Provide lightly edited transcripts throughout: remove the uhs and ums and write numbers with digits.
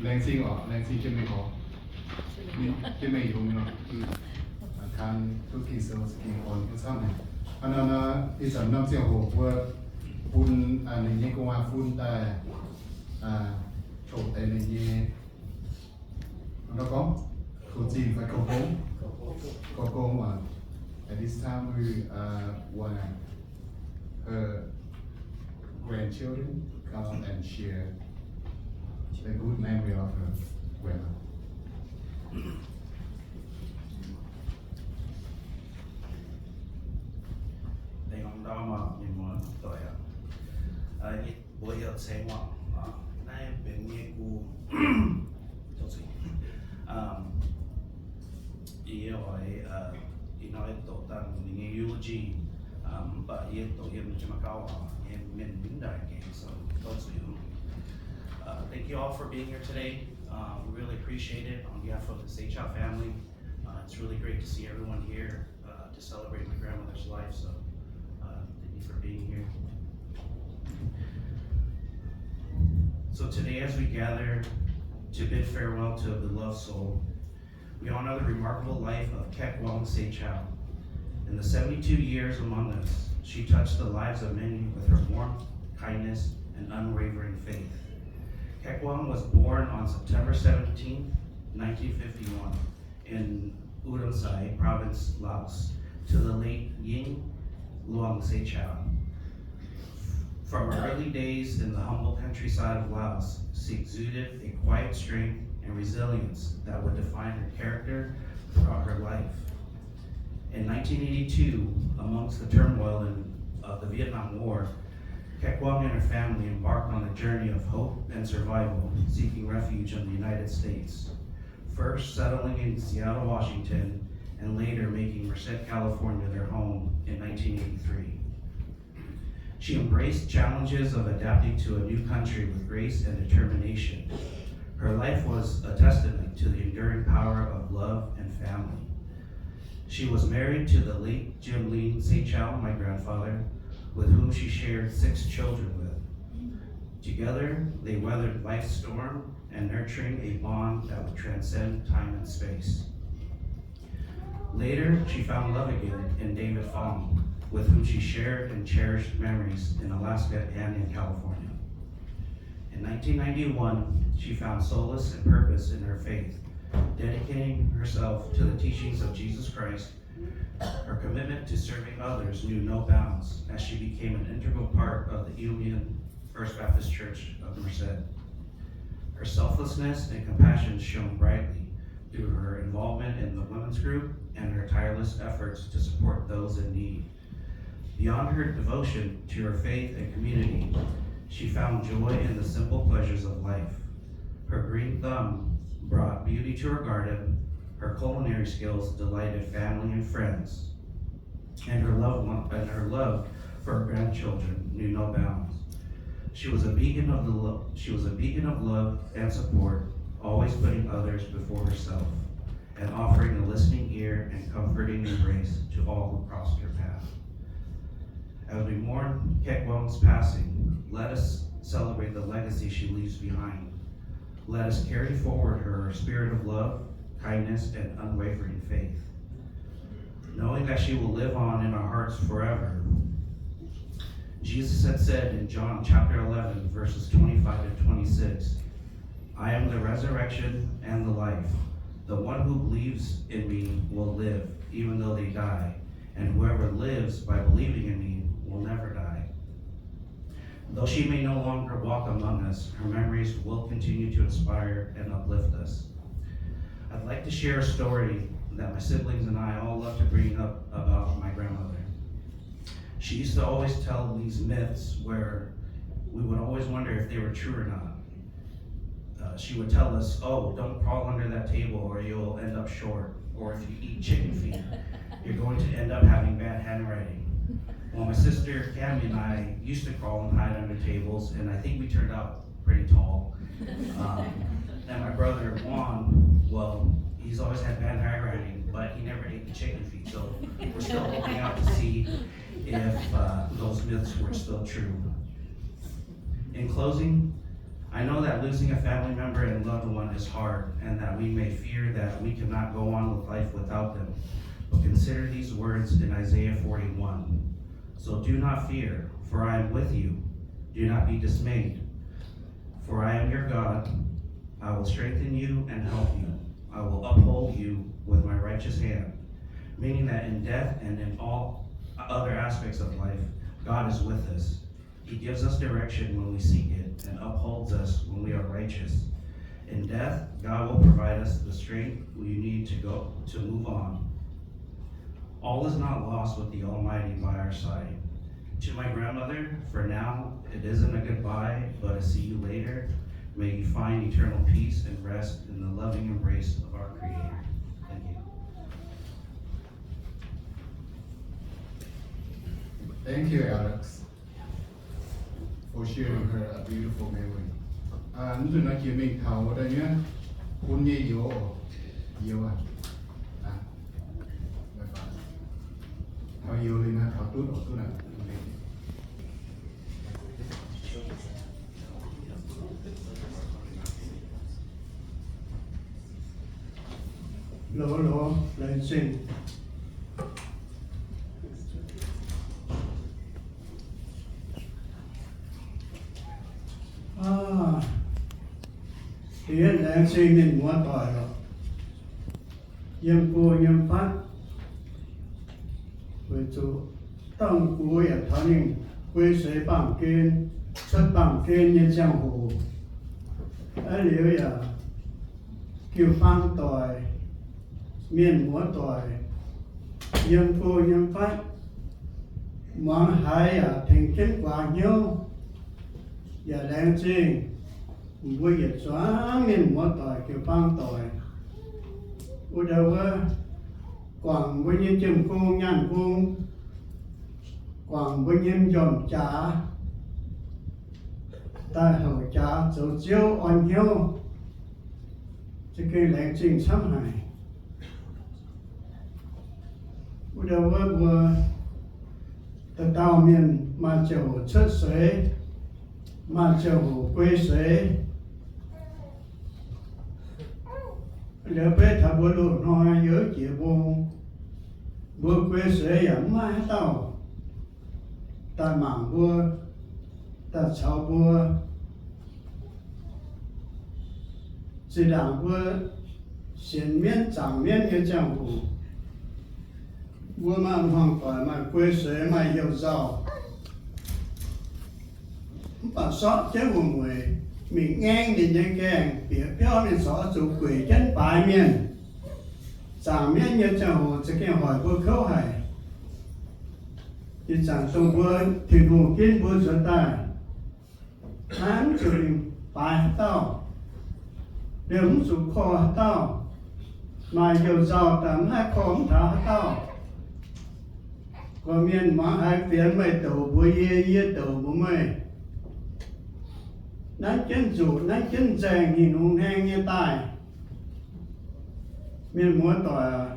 Lên xin ở, lên xin trên mình có. Trên mình dùng nó. Can cookie sales in on cái sao này. Anh is a năm triệu hồ vừa phun này như công an phun tại chỗ tại này như nó có Jiem phải có công mà at this time we want her grandchildren come and share the good memory of her grandma. Ông đó mà mình muốn tội ít buổi hiệu sẽ ngoan nay bên nghe cu cho gì ý hỏi ý nói tổ tăng mình nghe Eugene và ý tổ hiểm cho mà cao em mình đứng đại cái so tốt gì thank you all for being here today. We really appreciate it on behalf of the Zeuz family. It's really great to see everyone here to celebrate my grandmother's life. So thank you for being here. So today, as we gather to bid farewell to a beloved soul, we honor the remarkable life of kaeqv. In the 72 years among us, she touched the lives of many with her warmth, kindness, and unwavering faith. Kaeqv was born on September 17, 1951, in Nzuonx province, Laos, to the late Iu-Mienh. From her early days in the humble countryside of Laos, she exuded a quiet strength and resilience that would define her character throughout her life. In 1982, amongst the turmoil of the Vietnam War, Kaeqv and her family embarked on a journey of hope and survival, seeking refuge in the United States, first settling in Seattle, Washington, and later making Merced, California their home in 1983. She embraced challenges of adapting to a new country with grace and determination. Her life was a testament to the enduring power of love and family. She was married to the late Jiem, my grandfather, with whom she shared 6 children with. Together, they weathered life's storm and nurturing a bond that would transcend time and space. Later, she found love again in David Fong, with whom she shared and cherished memories in Alaska and in California. In 1991, she found solace and purpose in her faith, dedicating herself to the teachings of Jesus Christ. Her commitment to serving others knew no bounds as she became an integral part of the Iu-Mienh First Baptist Church of Merced. Her selflessness and compassion shone brightly through her involvement in the women's group and her tireless efforts to support those in need. Beyond her devotion to her faith and community, she found joy in the simple pleasures of life. Her green thumb brought beauty to her garden, her culinary skills delighted family and friends, and her love for her grandchildren knew no bounds. She was a beacon of love and support, always putting others before herself, and offering a listening ear and comforting embrace to all who crossed her path. As we mourn Kaeqv's passing, let us celebrate the legacy she leaves behind. Let us carry forward her spirit of love, kindness, and unwavering faith. Knowing that she will live on in our hearts forever. Jesus had said in John chapter 11, verses 25 and 26, I am the resurrection and the life. The one who believes in me will live, even though they die, and whoever lives by believing in me will never die. Though she may no longer walk among us, her memories will continue to inspire and uplift us. I'd like to share a story that my siblings and I all love to bring up about my grandmother. She used to always tell these myths where we would always wonder if they were true or not. She would tell us, oh, don't crawl under that table or you'll end up short. Or if you eat chicken feet, you're going to end up having bad handwriting. Well, my sister Cammy and I used to crawl and hide under tables, and I think we turned out pretty tall. And my brother Juan, well, he's always had bad handwriting, but he never ate the chicken feet. So we're still holding out to see if those myths were still true. In closing, I know that losing a family member and loved one is hard, and that we may fear that we cannot go on with life without them. But consider these words in Isaiah 41. So do not fear, for I am with you. Do not be dismayed, for I am your God. I will strengthen you and help you. I will uphold you with my righteous hand. Meaning that in death and in all other aspects of life, God is with us. He gives us direction when we seek it and upholds us when we are righteous. In death, God will provide us the strength we need to move on. All is not lost with the Almighty by our side. To my grandmother, for now, it isn't a goodbye, but a see you later. May you find eternal peace and rest in the loving embrace of our Creator. Thank you. Thank you, Alex, for sharing her a beautiful memory. Nzuonx Jiem thảo đây nhé, quân nhị yếu yếu thảo yếu lên thảo tốt ở chỗ nào. lỗ lên sinh hiện lên sinh mình muốn tỏi rồi yếm cô yếm phát với chủ tăng cố ya thọ ninh với水bằng kiến xuất bằng kiến nhân giang hồ ở lieu ya kêu phang tỏi miền múa tỏi yếm cô yếm phát mong hai ya thành kết quả nhau ya đang trình với ya xóa miền múa tỏi kêu phang tỏi u đâu quảng với những chim cung nhàn cung quảng với những dòm trà ta hậu trà dấu chiếu on hiếu cho cái lệnh trình sắm hài u đâu vừa ta tao miền mà chầu chất suối mà chầu quê suối nếu bé thà bố lụt nói nhớ chỉ bố quê suối ấm mai tao ta mảng bố ta cháu bố chỉ đảng bố xiên miên chẳng miên như chẳng hủ bố mà hoàng tỏi mà quê suối mà yêu giàu bà sót chế một người mình ngang thì những cái biểu biểu mình xóa chủ quỷ chân bài miền chẳng miên như chẳng hủ chỉ cái hỏi bố khâu hải thì chẳng sông bố thì đủ kiến bố sở tài hắn chủ định bài tao đứng chủ kho tao mà yêu giàu tầm hai khóm thả tao có miền mà hai phiền mày tổ bố ye tổ bố mày nãy chân chủ nãy chân rèn nhìn hùng hang như tài miền múa tỏi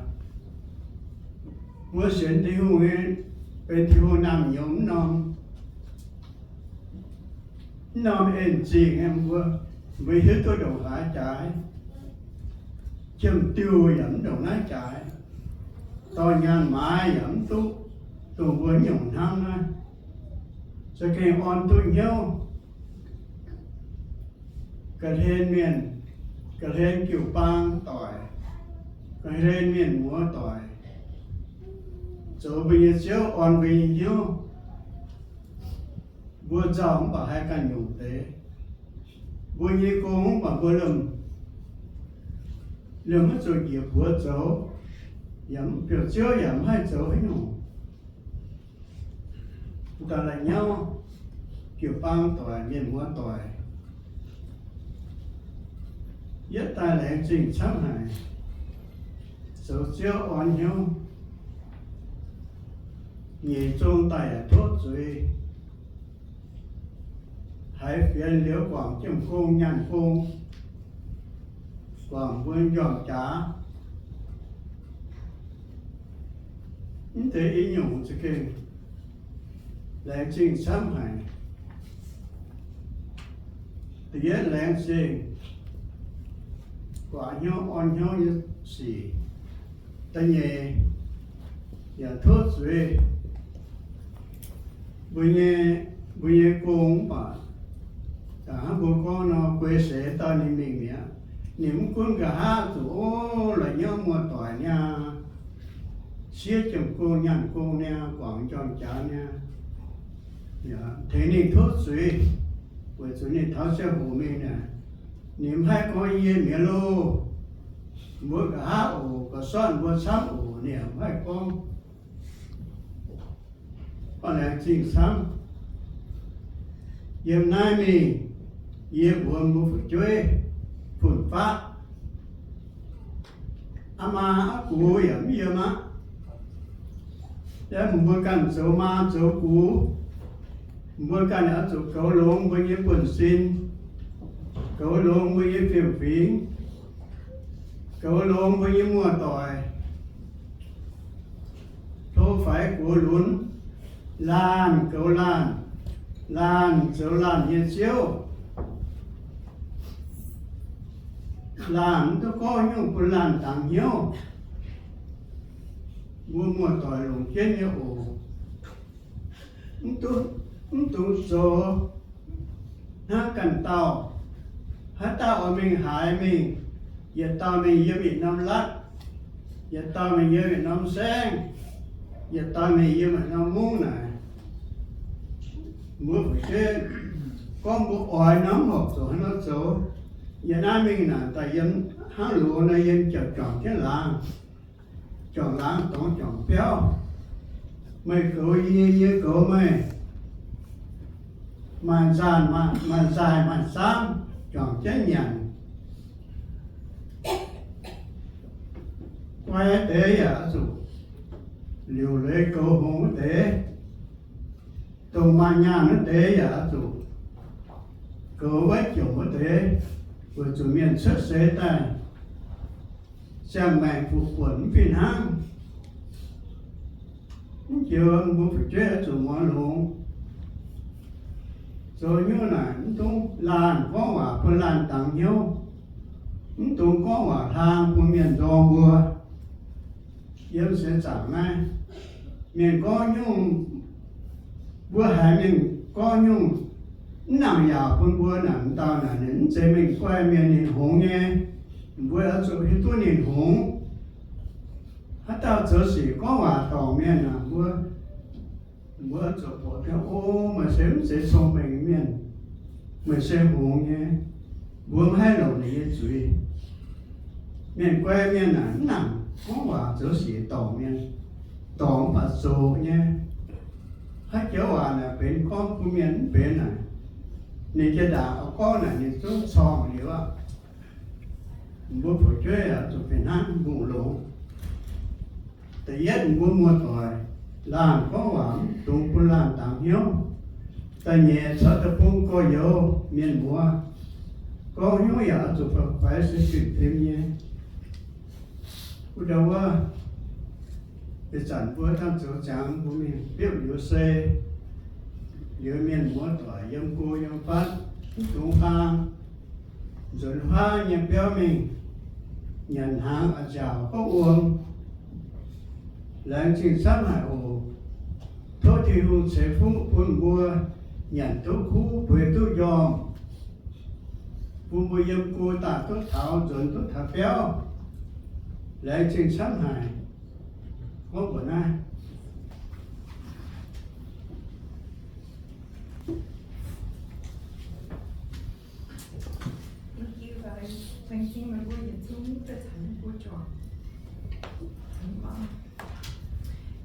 múa xuyên thì hùng ấy bên thì hùng nằm giống nom ên gì em vừa với hết tôi đầu hái trái châm tiêu dẫn đầu nái trái tôi nhàn mãi dẫn tu vừa nhổn hăng cho cái on tôi nhau cái hên miền cái hên kiểu bang tỏi cái hên miền múa tỏi chỗ bây giờ chiếu on bây nhiêu vừa giàu bảo hai căn nhung tế vừa như cô bảo vừa lầm mất rồi kiểu vừa cháu yếm biểu chiếu yếm hai cháu với nhau ta lại nhau kiểu bang tỏi miền múa tỏi nhất tài lệ trình sắp hải số chiếu on nhau nhị trung tài ở thuốc rồi hãy phiền liễu quảng châm cung nhàn cung quảng vương dòm trá những thế ý nhung cho kênh lệ trình sắp hải Thì yết lén xì quả nhau on nhau như xì ta nhẹ và thốt xuế bây nhẹ cũng bà cả bố con nó quê sẽ ta nên mình nhé niệm quân cả hát chỗ là nhau một tỏi nha xía chồng cô nhàn cô nha quảng tròn chá nha thế nên thốt xuế với chỗ này tháo xe của mình nè niệm hai con yên mẹ lô mỗi cả hát ổ cả xoan mỗi sáng ổ niệm hai con là chính xác Jiem nay mình Jiem buồn mua phải chơi phun phát ama cú yểm Jiem á để mua căn số ma số cú mua căn ở chỗ cầu lông với những quần xin cầu lông với những phiền phiến cầu lông với những mùa tỏi thô phải của lún lan cầu lan số lan nhiên siêu lan tôi có những con lan tặng nhiều mùa tỏi lồng chết như ổ tôi số ha cần tàu hát tàu ở mình hại mình giờ tàu mình giờ bị nằm lát giờ tàu mình giờ bị nằm sen giờ tàu mình giờ bị nằm muôn này mua phải chơi con bộ ỏi nắm hộp rồi nó số giờ nay mình là tại dân há lúa này dân chọn cái làng chọn làng chọn béo mày cậu như cậu mày màn dài màn xám chọn chết nhận quay tế ở chủ liều lấy cầu hồn tế tổ mà nhà nó tế ở chủ cầu với chủ nó tế của chủ miền xuất xế tay xem mẹ phục quẩn phiền hang chưa muốn phải chế ở chủ mỏ luôn rồi như là chúng làn có quả con làn tặng nhau chúng có quả thang của miền do mùa dân sẽ chẳng ngay miền có nhung bữa hè mình có nhung nằm giàu con bữa nằm tao là đến sẽ mình quay miền nhìn hồng nghe bữa ở chỗ thì tôi nhìn hồng hát tao chờ sĩ có quả tỏ miền là bữa chỗ bỏ theo ô mà sẽ xong mình sẽ hồng nghe bữa hai đầu này suy miền quay miền là nằm có quả chỗ sĩ tỏ miền tỏ và số nha hát chỗ quả là bên con của miền bên này nên cái đảo có này nên xuống sòn nhiều á bữa phải chơi ở chỗ Việt Nam bụng lỗ tại nhất bữa mua tỏi làm có quả tụng cũng làm tạm hiếu tại nhẹ sợ tập trung có dấu miền mùa có hiếu ở chỗ phải sẽ chịu thêm nhé cuối đầu á cái sản vừa tham số trắng của mình biết yếu xe giữa miền mùa tỏi dâm cô dâm phát tụng hàng rồi hoa nhập béo mình nhận hàng ở chào có uống lãng trình sát hại ổ thốt thì hùng sẽ phung phun bùa nhận tốt khu về tốt dòm phun bùa dâm cô tạ tốt thảo dồn tốt thả béo lãng trình sát hại có bữa nay Thank you, my boy. It's only the time for job.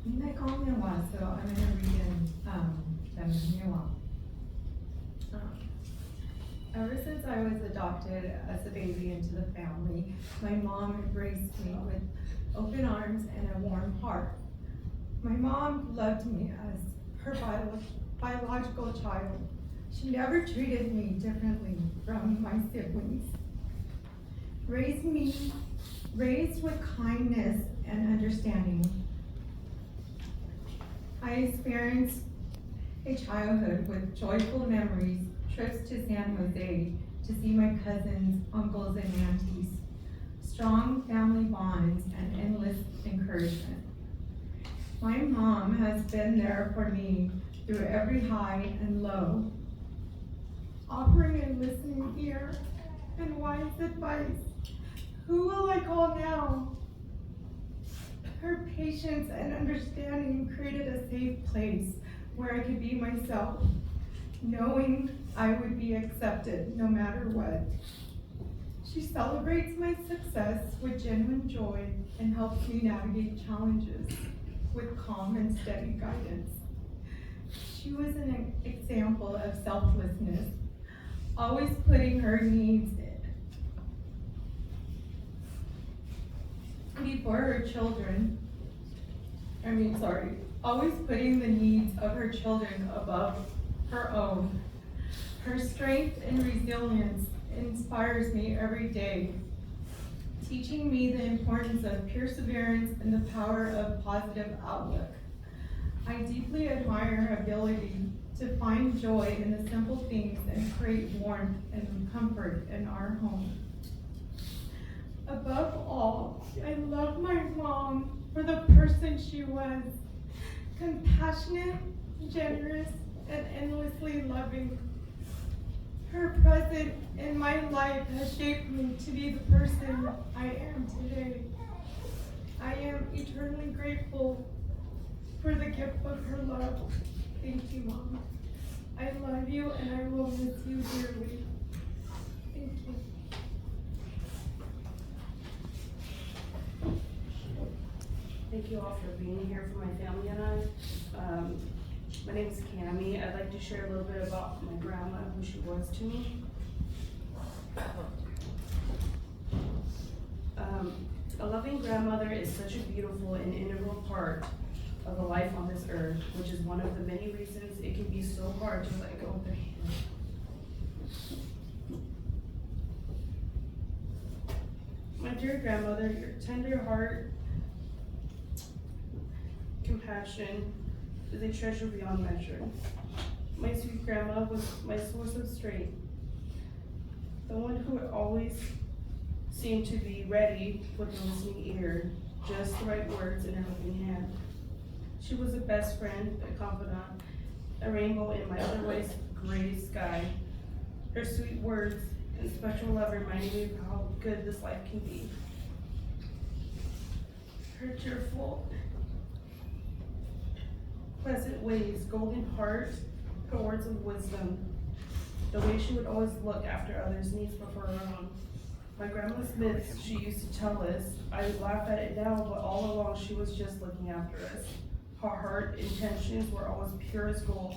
They call me a lot, so I'm going to read in them in Ever since I was adopted as a baby into the family, my mom embraced me with open arms and a warm heart. My mom loved me as her biological child. She never treated me differently from my siblings. Raised with kindness and understanding. I experienced a childhood with joyful memories, trips to San Jose to to see my cousins, uncles, and aunties. Strong family bonds and endless encouragement. My mom has been there for me through every high and low, offering a listening ear and wise advice. Who will I call now? Her patience and understanding created a safe place where I could be myself, knowing I would be accepted no matter what. She celebrates my success with genuine joy and helps me navigate challenges with calm and steady guidance. She was an example of selflessness, always putting her needs before her children. Always putting the needs of her children above her own. Her strength and resilience inspires me every day, teaching me the importance of perseverance and the power of positive outlook. I deeply admire her ability to find joy in the simple things and create warmth and comfort in our home. Above all, I love my mom for the person she was, compassionate, generous, and endlessly loving. Her presence in my life has shaped me to be the person I am today. I am eternally grateful for the gift of her love. Thank you, Mom. I love you and I will miss you dearly. Thank you. Thank you all for being here for my family and I. My name is Cammie. I'd like to share a little bit about my grandma, who she was to me. A loving grandmother is such a beautiful and integral part of a life on this earth, which is one of the many reasons it can be so hard to let go of their hand. My dear grandmother, your tender heart, compassion is a treasure beyond measure. My sweet grandma was my source of strength, the one who would always seem to be ready with a listening ear, just the right words in her helping hand. She was a best friend, a confidant, a rainbow in my otherwise gray sky. Her sweet words and special love reminded me of how good this life can be. Her cheerful, pleasant ways, golden heart, her words of wisdom, the way she would always look after others' needs before her own. My grandma's myths she used to tell us, I laugh at it now, but all along she was just looking after us. Her heart intentions were always pure as gold.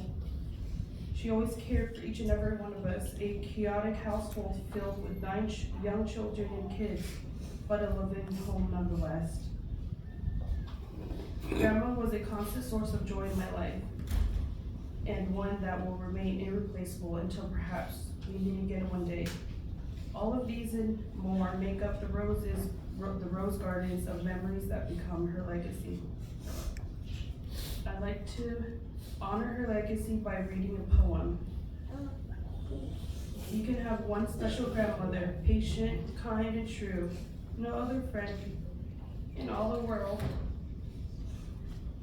She always cared for each and every one of us, a chaotic household filled with 9 young children and kids, but a loving home nonetheless. Grandma was a constant source of joy in my life, and one that will remain irreplaceable until perhaps we meet again one day. All of these and more make up the rose gardens of memories that become her legacy. I'd like to honor her legacy by reading a poem. You can have one special grandmother, patient, kind, and true. No other friend in all the world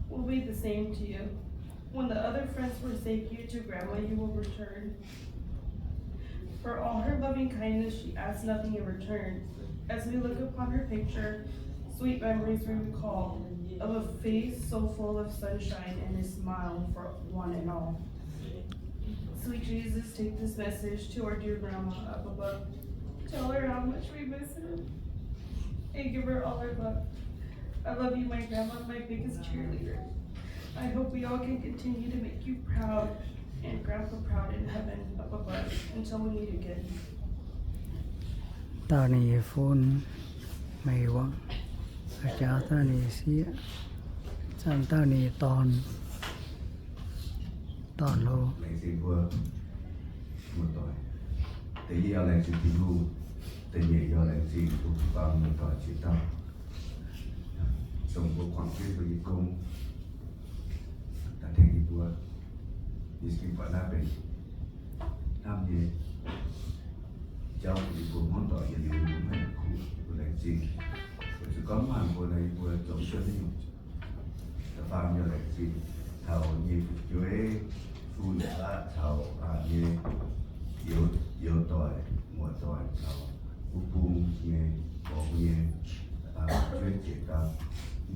will be the same to you. When the other friends forsake you, to grandma you will return. For all her loving kindness, she asks nothing in return. As we look upon her picture, sweet memories we recall of a face so full of sunshine and a smile for one and all. Sweet Jesus, take this message to our dear grandma up above. Tell her how much we miss her and give her all our love. I love you, my grandma, my biggest cheerleader. I hope we all can continue to make you proud and grandpa proud in heaven up above until we meet again. ตอนนี้ฝนไม่หวังอาจารย์ตอนนี้เสียจันตอนนี้ตอนโล Lại xin vừa một tuổi Thế giờ lại xin tìm lưu Thế nhảy giờ lại xin thuộc vào một tuổi chỉ tao Sống vô khoảng kết với công Đã thành đi vừa Đi xin phải là bệnh Nam nhé cháu thì vừa món tỏi và nhiều cũng hay của đại gì rồi sẽ có màn của này vừa tổng xuân đi ta phàm như đại gì thầu như chuối phu đã thầu như yếu tỏi mùa tỏi thầu bung như bỏ như chuyên chỉ ta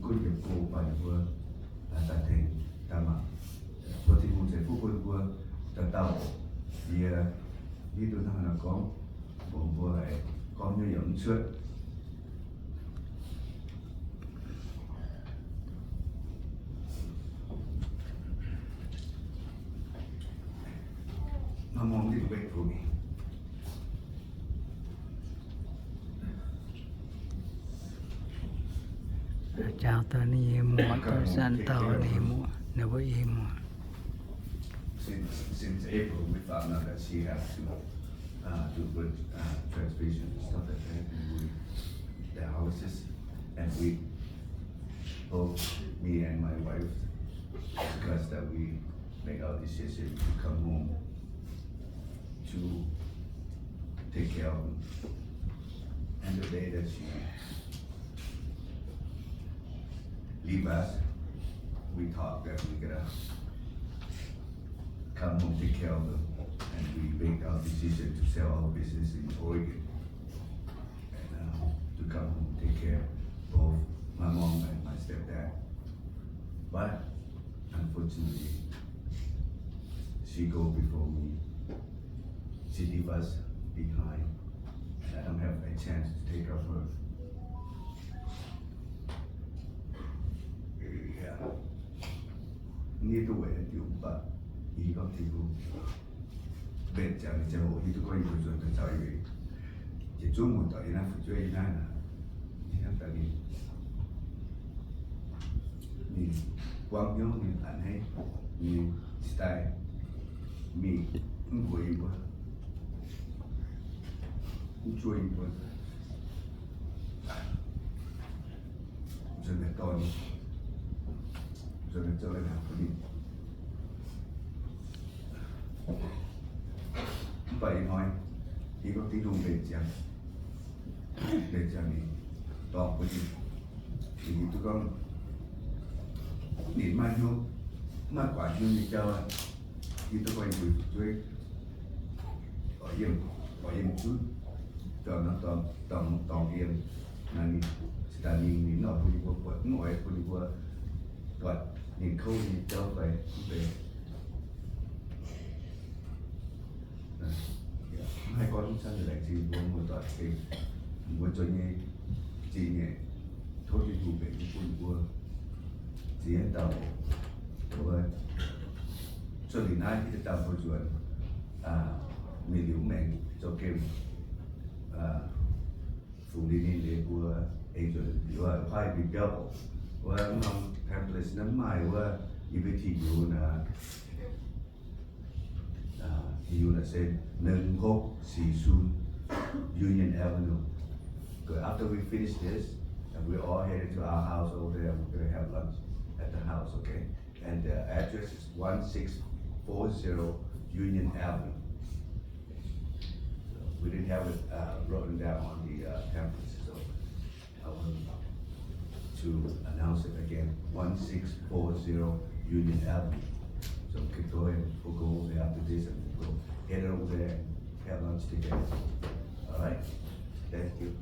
có nhiều cô và vừa ta thành ta mà vừa thì cũng sẽ vừa ta tàu vì như tôi nói là có một vừa này có như dẫn suốt mà mong đi về của mình chào ta ni mua ta san tàu ni mua nếu với im mua since April, we found out that she has to do blood transfusion and stuff like that in the houses, and we both, me and my wife, discussed that we make our decision to come home to take care of him. And the day that she leave us, we talked that we gotta come home, take care of them, and we make our decision to sell our business in Oregon and to come home, take care of both my mom and my stepdad. But unfortunately, she go before me. She leave us behind, and I don't have a chance to take care of her. Yeah. Need to wait until, but ý có thì cũng bên chẳng thì chẳng thì tôi có nhiều chuyện tôi chơi về chỉ chú một tuổi na phụ chơi na là thì nó tại vì mình quăng nhau mình ăn hay mình style mình không vui quá không chui quá rồi là tôi rồi là chơi là đi vậy nói thì có tí đùng để chẳng thì đọc với thì tôi con đến mai luôn mà quả như đi chơi thì tôi quay người chơi ở yên chút cho nó toàn yên là nhìn nó vui quá quật ngồi vui quá quật nhìn khâu nhìn cho về hai con sang người lại gì muốn một đoạn cái muốn cho nghe gì nhẹ thôi thì thủ về cái quân vua gì hết tàu rồi cho đến nay thì tàu hồi chuẩn mình Iu-Mienh cho kem phụ đi để vua ấy rồi vua phải bị biauv vua mong template nắm mai vua EPT là you là say nzuonx Union Avenue. Good. After we finish this, and we're all headed to our house over there. We're gonna have lunch at the house, okay? And the address is 1640 Union Avenue. So we didn't have it written down on the pamphlet, so I want to announce it again. 1640 Union Avenue. So we could go and we'll go over there after this and we'll go head over there and have lunch together. All right? Thank you.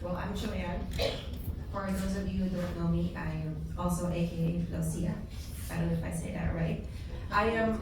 Well, I'm Joanne. For those of you who don't know me, I am also AKA Lucia. I don't know if I say that right. I am